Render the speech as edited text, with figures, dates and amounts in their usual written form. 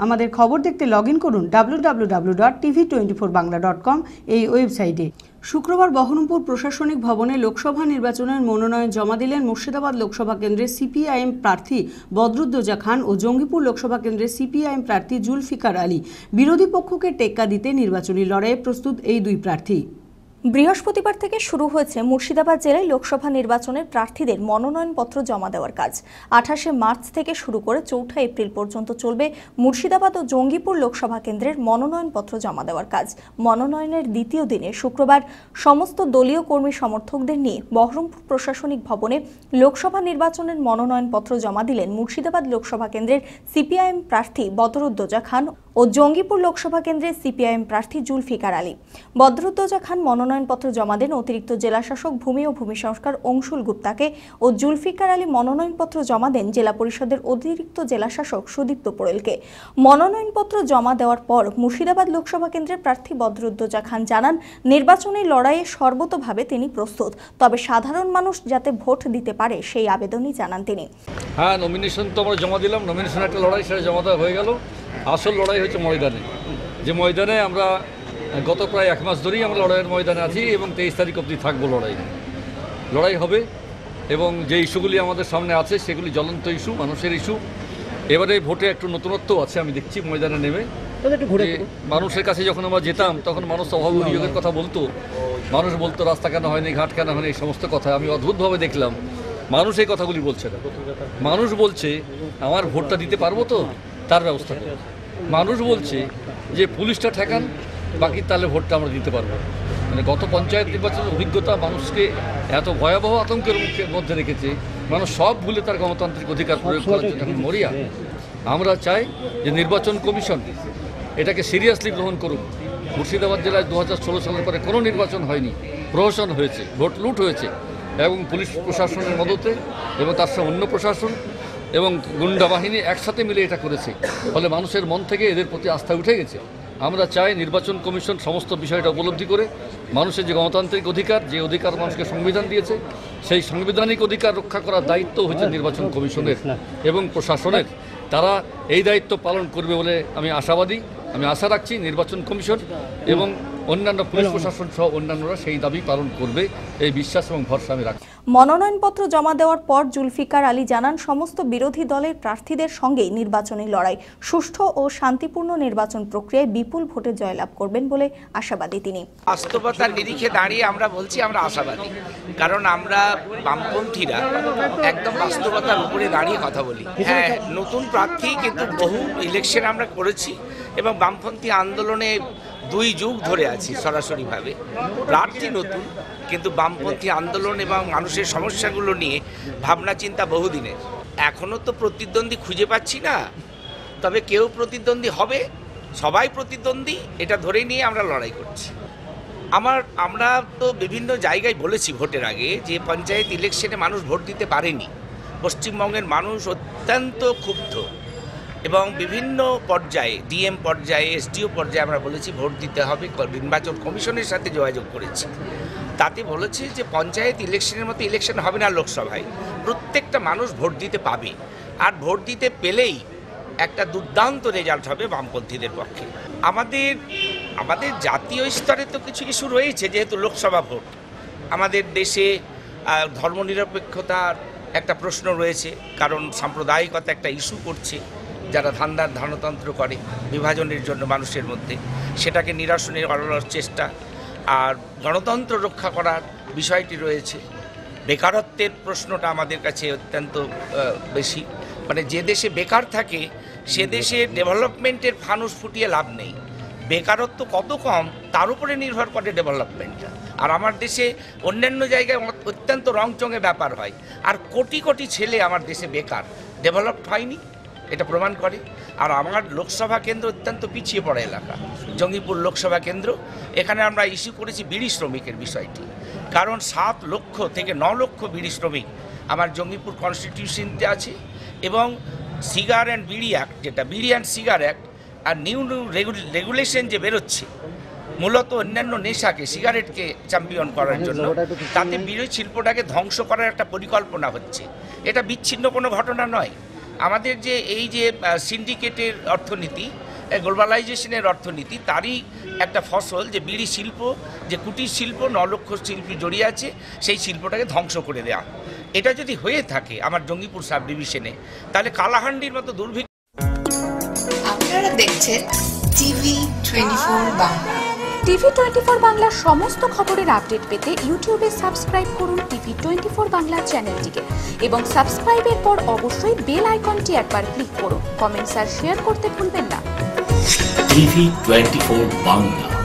আমাদের খবর দেখতে লগইন করুন www.tv24bangla.com এই ওয়েবসাইটে। শুক্রবার বহরমপুর প্রশাসনিক ভবনে লোকসভা নির্বাচনের মনোনয়ন জমা দিলেন মুর্শিদাবাদ লোকসভা কেন্দ্রের সিপিআইএম প্রার্থী বদরুদ্দোজা খান ও জঙ্গিপুর লোকসভা কেন্দ্রের সিপিআইএম প্রার্থী জুলফিকার আলী। বিরোধী পক্ষকে টেক্কা দিতে নির্বাচনী লড়াইয়ে প্রস্তুত এই দুই প্রার্থী। বৃহস্পতিবার থেকে শুরু হয়েছে মুর্শিদাবাদ জেলায় লোকসভা নির্বাচনের প্রার্থীদের মনোনয়নপত্র জমা দেওয়ার কাজ। 28শে মার্চ থেকে শুরু করে 4 এপ্রিল পর্যন্ত চলবে মুর্শিদাবাদ ও জঙ্গিপুর লোকসভা কেন্দ্রের মনোনয়নপত্র জমা দেওয়ার কাজ। মনোনয়নের দ্বিতীয় দিনে শুক্রবার সমস্ত দলীয় কর্মী সমর্থকদের নিয়ে বহরমপুর প্রশাসনিক ভবনে লোকসভা নির্বাচনের মনোনয়নপত্র জমা দিলেন মুর্শিদাবাদ লোকসভা কেন্দ্রের সিপিআইএম প্রার্থী বদরুদ্দোজা খান ও জঙ্গিপুর লোকসভা কেন্দ্রের সিপিআইএম প্রার্থী জুলফিকার আলী। বদরুদ্দোজা খান মনোনয়নপত্র জমা দেন অতিরিক্ত জেলাশাসক ভূমি ও ভূমি সংস্কার অংশুল গুপ্তাকে ও জুলফিকার আলী মনোনয়নপত্র জমা দেন জেলা পরিষদের অতিরিক্ত জেলাশাসক সুদীপ্ত পোড়েলকে। মনোনয়নপত্র জমা দেওয়ার পর মুর্শিদাবাদ লোকসভা কেন্দ্রের প্রার্থী বদরুদ্দোজা খান জানান, নির্বাচনী লড়াইয়ে সর্বতোভাবে তিনি প্রস্তুত, তবে সাধারণ মানুষ যাতে ভোট দিতে পারে সেই আবেদনই জানান তিনি। হ্যাঁ, নমিনেশন তো আমরা জমা দিলাম। নমিনেশন একটা লড়াই, সেটা জমা দেওয়া হয়ে গেল। আসল লড়াই হচ্ছে ময়দানে, যে ময়দানে আমরা গত প্রায় 1 মাস ধরেই আমরা লড়াইয়ের ময়দানে আছি এবং 23 তারিখ অবধি থাকবো। লড়াই হবে এবং যে ইস্যুগুলি আমাদের সামনে আছে সেগুলি জ্বলন্ত ইস্যু, মানুষের ইস্যু। এবারে ভোটে একটু নতুনত্ব আছে, আমি দেখছি ময়দানে নেমে। মানুষের কাছে যখন আমরা যেতাম তখন মানুষ অভাব অভিযোগের কথা বলতো, মানুষ বলতো রাস্তা কেন হয়নি, ঘাট কেন হয়নি, এই সমস্ত কথা আমি অদ্ভুতভাবে দেখলাম। মানুষ এই কথাগুলি বলছে না। মানুষ বলছে আমার ভোটটা দিতে পারবো তো, তার ব্যবস্থা করো। মানুষ বলছে যে পুলিশটা ঠেকান, বাকি তাহলে ভোটটা আমরা দিতে পারবো। মানে গত পঞ্চায়েত নির্বাচনের অভিজ্ঞতা মানুষকে এত ভয়াবহ আতঙ্কের মধ্যে রেখেছে, মানুষ সব ভুলে তার গণতান্ত্রিক অধিকার প্রয়োগ করার জন্য এখন মরিয়া। আমরা চাই যে নির্বাচন কমিশন এটাকে সিরিয়াসলি গ্রহণ করুক। মুর্শিদাবাদ জেলায় 2016 সালের পরে কোনো নির্বাচন হয়নি, প্রহসন হয়েছে, ভোট লুট হয়েছে, এবং পুলিশ প্রশাসনের মদতে এবং তার সঙ্গে অন্য প্রশাসন এবং গুন্ডা বাহিনী একসাথে মিলে এটা করেছে। ফলে মানুষের মন থেকে এদের প্রতি আস্থা উঠে গেছে। আমরা চাই নির্বাচন কমিশন সমস্ত বিষয়টা উপলব্ধি করে মানুষের যে গণতান্ত্রিক অধিকার, যে অধিকার মানুষকে সংবিধান দিয়েছে, সেই সাংবিধানিক অধিকার রক্ষা করার দায়িত্ব হচ্ছে নির্বাচন কমিশনের এবং প্রশাসনের। তারা এই দায়িত্ব পালন করবে বলে আমি আশাবাদী। আমি আশা রাখছি নির্বাচন কমিশন এবং অন্যান্য পুলিশ প্রশাসন সহ অন্যান্যরা সেই দাবি পালন করবে, এই বিশ্বাস এবং ভরসা আমি রাখি। মনোনয়নপত্র জমা দেওয়ার পর জুলফিকার আলী জানান, সমস্ত বিরোধী দলের প্রার্থীদের সঙ্গেই নির্বাচনী লড়াই, সুষ্ঠু ও শান্তিপূর্ণ নির্বাচন প্রক্রিয়ায় বিপুল ভোটে জয়লাভ করবেন বলে আশাবাদী তিনি। বাস্তবতার নিরিখে দাঁড়িয়ে আমরা বলছি আমরা আশাবাদী, কারণ আমরা বামপন্থীরা একদম বাস্তবতার উপরে দাঁড়িয়ে কথা বলি। হ্যাঁ, নতুন প্রার্থী, কিন্তু বহু ইলেকশন আমরা করেছি এবং বামপন্থী আন্দোলনে 2 যুগ ধরে আছি সরাসরিভাবে। প্রার্থী নতুন, কিন্তু বামপন্থী আন্দোলন এবং মানুষের সমস্যাগুলো নিয়ে ভাবনা চিন্তা বহুদিনের। এখনও তো প্রতিদ্বন্দ্বী খুঁজে পাচ্ছি না, তবে কেউ প্রতিদ্বন্দ্বী হবে, সবাই প্রতিদ্বন্দ্বী, এটা ধরে নিয়ে আমরা লড়াই করছি। আমরা তো বিভিন্ন জায়গায় বলেছি ভোটের আগে যে পঞ্চায়েত ইলেকশনে মানুষ ভোট দিতে পারেনি। পশ্চিমবঙ্গের মানুষ অত্যন্ত ক্ষুব্ধ এবং বিভিন্ন পর্যায়ে, ডিএম পর্যায়ে, এসডিও পর্যায়ে আমরা বলেছি ভোট দিতে হবে। নির্বাচন কমিশনের সাথে যোগাযোগ করেছি, তাতে বলেছে যে পঞ্চায়েত ইলেকশনের মতো ইলেকশন হবে না লোকসভায়, প্রত্যেকটা মানুষ ভোট দিতে পাবে, আর ভোট দিতে পেলেই একটা দুর্দান্ত রেজাল্ট হবে বামপন্থীদের পক্ষে। আমাদের জাতীয় স্তরে তো কিছু ইস্যু রয়েছে, যেহেতু লোকসভা ভোট, আমাদের দেশে ধর্মনিরপেক্ষতার একটা প্রশ্ন রয়েছে, কারণ সাম্প্রদায়িকতা একটা ইস্যু করছে, যারা ধারণতন্ত্র করে বিভাজনের জন্য মানুষের মধ্যে, সেটাকে নিরসনের করার চেষ্টা, আর গণতন্ত্র রক্ষা করার বিষয়টি রয়েছে। বেকারত্বের প্রশ্নটা আমাদের কাছে অত্যন্ত বেশি, মানে যে দেশে বেকার থাকে সে দেশে ডেভেলপমেন্টের ফানুস ফুটিয়ে লাভ নেই। বেকারত্ব কত কম তার উপরে নির্ভর করে ডেভেলপমেন্টটা। আর আমার দেশে অন্যান্য জায়গায় অত্যন্ত রংচঙে ব্যাপার হয়, আর কোটি কোটি ছেলে আমার দেশে বেকার, ডেভেলপড হয়নি, এটা প্রমাণ করে। আর আমার লোকসভা কেন্দ্র অত্যন্ত পিছিয়ে পড়া এলাকা, জঙ্গিপুর লোকসভা কেন্দ্র। এখানে আমরা ইস্যু করেছি বিড়ি শ্রমিকের বিষয়টি, কারণ 7 লক্ষ থেকে 9 লক্ষ বিড়ি শ্রমিক আমার জঙ্গিপুর কনস্টিটিউশনতে আছে, এবং সিগার অ্যান্ড বিড়ি অ্যাক্ট, যেটা বিড়ি অ্যান্ড সিগার অ্যাক্ট, আর নিউ রেগুলেশন যে বেরোচ্ছে মূলত অন্যান্য নেশাকে, সিগারেটকে চ্যাম্পিয়ন করার জন্য, তাতে বিড়ি শিল্পটাকে ধ্বংস করার একটা পরিকল্পনা হচ্ছে। এটা বিচ্ছিন্ন কোনো ঘটনা নয়, আমাদের যে এই যে সিন্ডিকেটের অর্থনীতি, গ্লোবালাইজেশনের অর্থনীতি, তারই একটা ফসল যে বিড়ি শিল্প, যে কুটির শিল্প, 9 লক্ষ শিল্পী জড়িয়ে আছে, সেই শিল্পটাকে ধ্বংস করে দেওয়া। এটা যদি হয়ে থাকে আমার জঙ্গিপুর সাব ডিভিশনে, তাহলে কালাহান্ডির মতো দুর্ভিক্ষ। আপনারা দেখছেন টিভি 24 বাংলা। টিভি 24 বাংলার সমস্ত খবরের আপডেট পেতে ইউটিউবে সাবস্ক্রাইব করুন টিভি 24 বাংলা চ্যানেলটিকে এবং সাবস্ক্রাইবের পর অবশ্যই বেল আইকনটি একবার ক্লিক করুন। কমেন্টস আর শেয়ার করতে ভুলবেন না। টিভি 24 বাংলা।